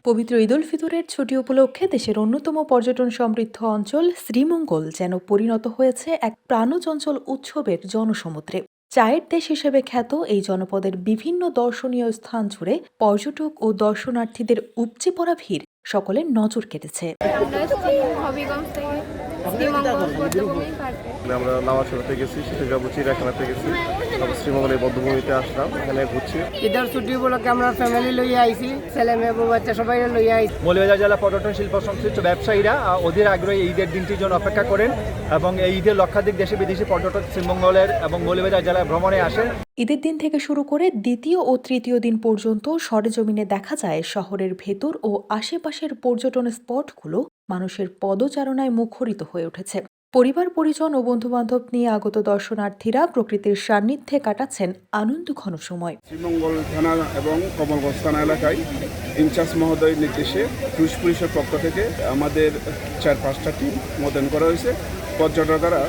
পবিত্র ঈদ উল ফিতরের ছুটি উপলক্ষে দেশের অন্যতম পর্যটন সমৃদ্ধ অঞ্চল শ্রীমঙ্গল যেন পরিণত হয়েছে এক প্রাণচঞ্চল উৎসবের জনসমুদ্রে। চায়ের দেশ হিসেবে খ্যাত এই জনপদের বিভিন্ন দর্শনীয় স্থান জুড়ে পর্যটক ও দর্শনার্থীদের উপচে পড়া ভিড় সকলের নজর কেড়েছে। আমরা লাওয়াছড়াতে গেছি, সীতাকাবু চিড়িয়াখানাতে গেছি, তারপর শ্রীমঙ্গলের বদ্ধভূমিতে আসলাম, এখানে ঘুরছি। ঈদের ছুটি উপলক্ষে আমরা ফ্যামিলি লইয়া আইছি, ছেলে মেয়ে বউ বাচ্চা সবাই লইয়া আইছি। মৌলভীবাজার জেলা পর্যটন শিল্প সংশ্লিষ্ট ব্যবসায়ীরা অধীর আগ্রহে ঈদের দিনটির জন্য অপেক্ষা করেন এবং এই ঈদের লক্ষাধিক দেশি বিদেশি পর্যটক শ্রীমঙ্গলের এবং মৌলভীবাজার জেলায় ভ্রমণে আসেন। ঈদের দিন থেকে শুরু করে দ্বিতীয় ও তৃতীয় দিন পর্যন্ত সরেজমিনে দেখা যায় শহরের ভেতর ও আশেপাশের পর্যটন স্পটগুলো মানুষের পদচারণায় মুখরিত হয়ে উঠেছে। পরিবার পরিজন ও বন্ধুবান্ধব নিয়ে আগত দর্শনার্থীরা প্রকৃতির সান্নিধ্যে কাটাচ্ছেন আনন্দঘন সময়। শ্রীমঙ্গল থানা এবং কমলগঞ্জ থানা এলাকায় ইনচার্জ মহোদয়ের নির্দেশে টুরিস্ট পুলিশের পক্ষ থেকে আমাদের 4-5টা টিম মোতায়েন করা হয়েছে। পর্যটকরা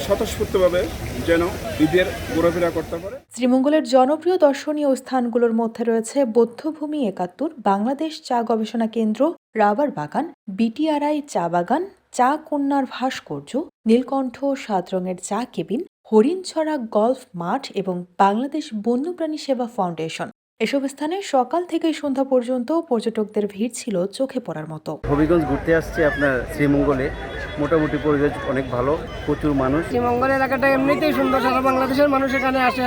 স্বতঃস্ফূর্তভাবে যেন ঈদের ঘোরাফেরা করতে পারে। শ্রীমঙ্গলের জনপ্রিয় দর্শনীয় স্থানগুলোর মধ্যে রয়েছে বৌদ্ধভূমি ৭১, বাংলাদেশ চা গবেষণা কেন্দ্র, রাবার বাগান, বিটিআরআই চা বাগান, চা কন্যার ভাস্কর্য, নীলকণ্ঠ ৭ রঙের চা কেবিন, হরিণছড়া গলফ মাঠ এবং বাংলাদেশ বন্যপ্রাণী সেবা ফাউন্ডেশন। এসব স্থানে সকাল থেকে সন্ধ্যা পর্যন্ত পর্যটকদের ভিড় ছিল চোখে পড়ার মতো। হবিগঞ্জ ঘুরতে আসছে আপনার শ্রীমঙ্গলে, মোটামুটি পরিবেশ অনেক ভালো, প্রচুর মানুষ। শ্রীমঙ্গল এলাকাটা এমনিতেই সুন্দর, সারা বাংলাদেশের মানুষ এখানে আসে।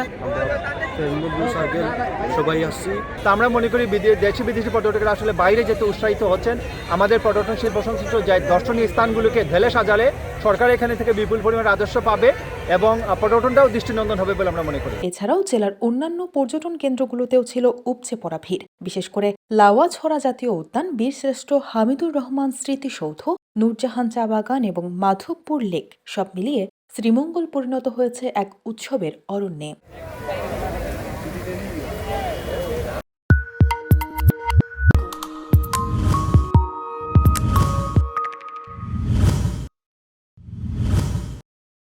সবাই আসছি, তা আমরা মনে করি দেশি বিদেশি পর্যটকরা আসলে বাইরে যেতে উৎসাহিত হচ্ছেন। আমাদের পর্যটন শিল্প সংশ্লিষ্ট দর্শনীয় স্থানগুলোকে ঢেলে সাজালে সরকার এখানে থেকে বিপুল পরিমাণ রাজস্ব পাবে এবং পর্যটনটাও দৃষ্টিনন্দন হবে বলে আমরা মনে করি। এছাড়াও জেলার অন্যান্য পর্যটন কেন্দ্রগুলোতেও ছিল উপচে পড়া ভিড়। বিশেষ করে লাওয়াছড়া জাতীয় উদ্যান, বীরশ্রেষ্ঠ হামিদুর রহমান স্মৃতিসৌধ, নূরজাহান চা বাগান এবং মাধবপুর লেক সব মিলিয়ে শ্রীমঙ্গল পরিণত হয়েছে এক উৎসবের অরণ্যে।